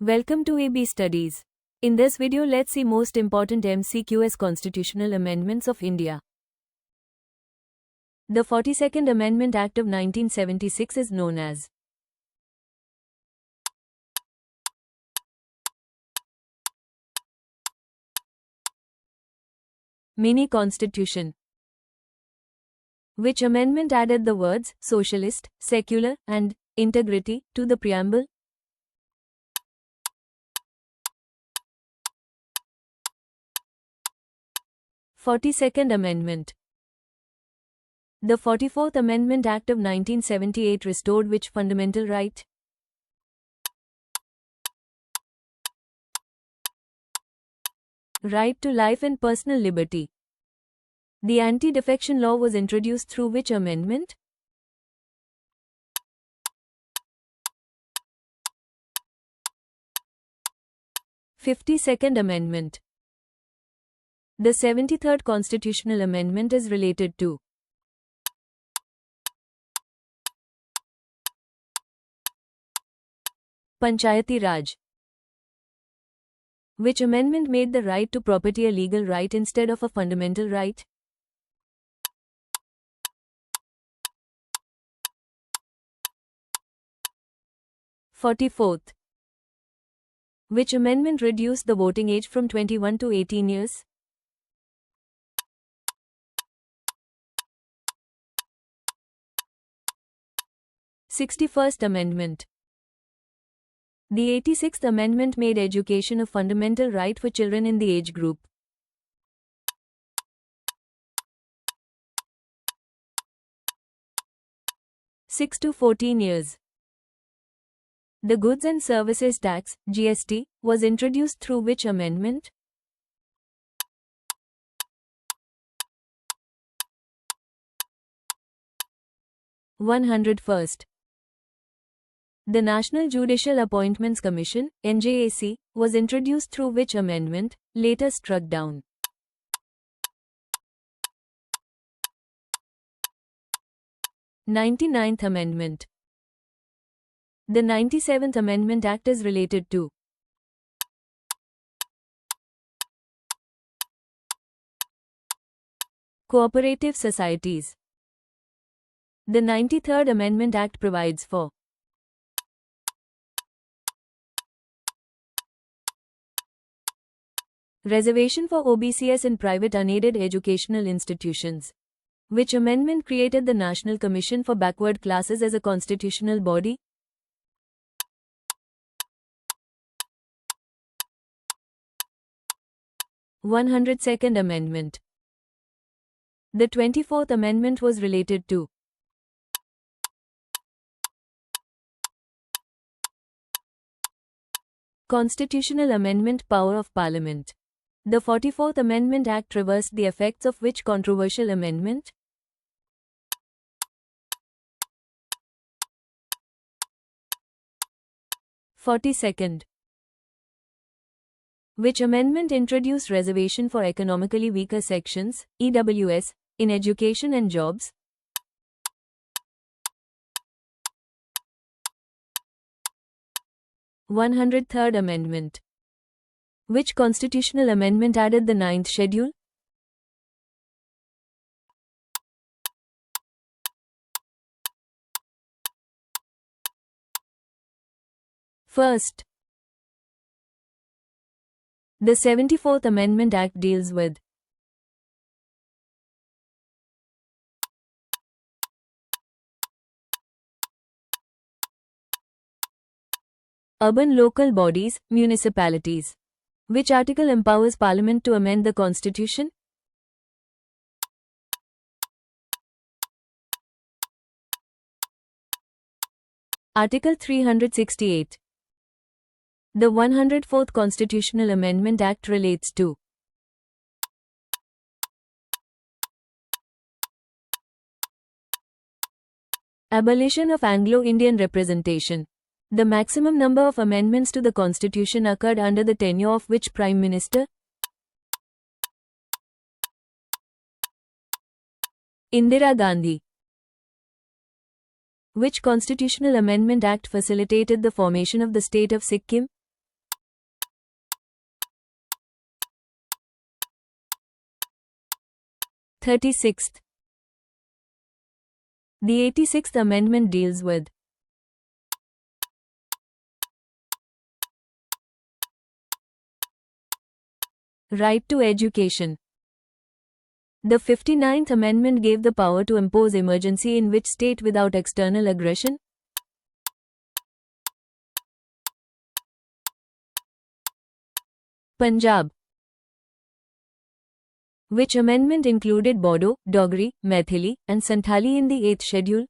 Welcome to AB Studies. In this video, let's see most important MCQs constitutional amendments of India. The 42nd Amendment Act of 1976 is known as Mini Constitution. Which amendment added the words socialist, secular, and integrity to the preamble? Forty-second Amendment. The 44th Amendment Act of 1978 restored which fundamental right? Right to life and personal liberty. The anti-defection law was introduced through which amendment? Fifty-second Amendment. The 73rd Constitutional Amendment is related to Panchayati Raj. Which amendment made the right to property a legal right instead of a fundamental right? Forty-fourth. Which amendment reduced the voting age from 21 to 18 years? Sixty-first Amendment. The 86th Amendment made education a fundamental right for children in the age group. Six to 14 years. The Goods and Services Tax, GST, was introduced through which amendment? (101st). The National Judicial Appointments Commission, NJAC, was introduced through which amendment, later struck down? Ninety-ninth Amendment. The 97th Amendment Act is related to cooperative societies. The 93rd Amendment Act provides for reservation for OBCs in private unaided educational institutions. Which amendment created the National Commission for Backward Classes as a constitutional body? (102nd Amendment). The 24th Amendment was related to constitutional amendment power of Parliament. The 44th Amendment Act reversed the effects of which controversial amendment? Forty-second. Which amendment introduced reservation for economically weaker sections, EWS, in education and jobs? (103rd Amendment). Which constitutional amendment added the 9th schedule? First. The 74th Amendment Act deals with urban local bodies, municipalities. Which article empowers Parliament to amend the Constitution? Article 368. The 104th Constitutional Amendment Act relates to abolition of Anglo-Indian representation. The maximum number of amendments to the Constitution occurred under the tenure of which Prime Minister? Indira Gandhi. Which Constitutional Amendment Act facilitated the formation of the state of Sikkim? 36th. The 86th Amendment deals with right to education. The 59th Amendment gave the power to impose emergency in which state without external aggression? Punjab. Which amendment included Bodo, Dogri, Maithili, and Santhali in the 8th schedule?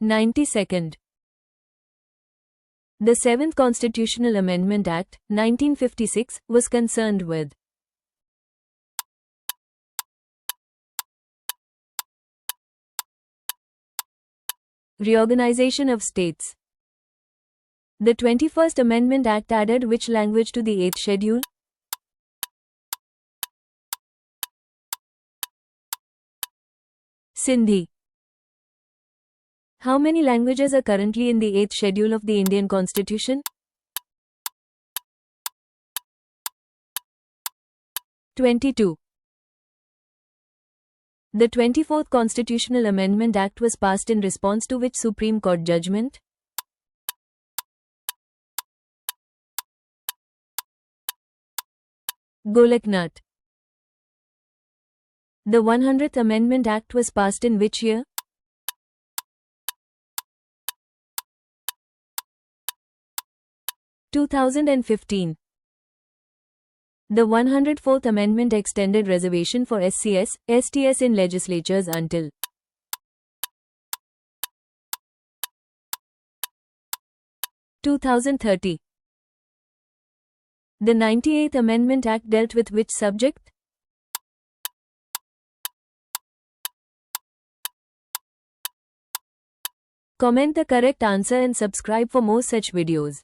(92nd). The 7th Constitutional Amendment Act, 1956, was concerned with reorganization of states. The 21st Amendment Act added which language to the 8th schedule? Sindhi. How many languages are currently in the 8th schedule of the Indian Constitution? 22. The 24th Constitutional Amendment Act was passed in response to which Supreme Court judgment? Golaknath. The 100th Amendment Act was passed in which year? 2015. The 104th Amendment extended reservation for SCS, STS in legislatures until 2030. The 98th Amendment Act dealt with which subject? Comment the correct answer and subscribe for more such videos.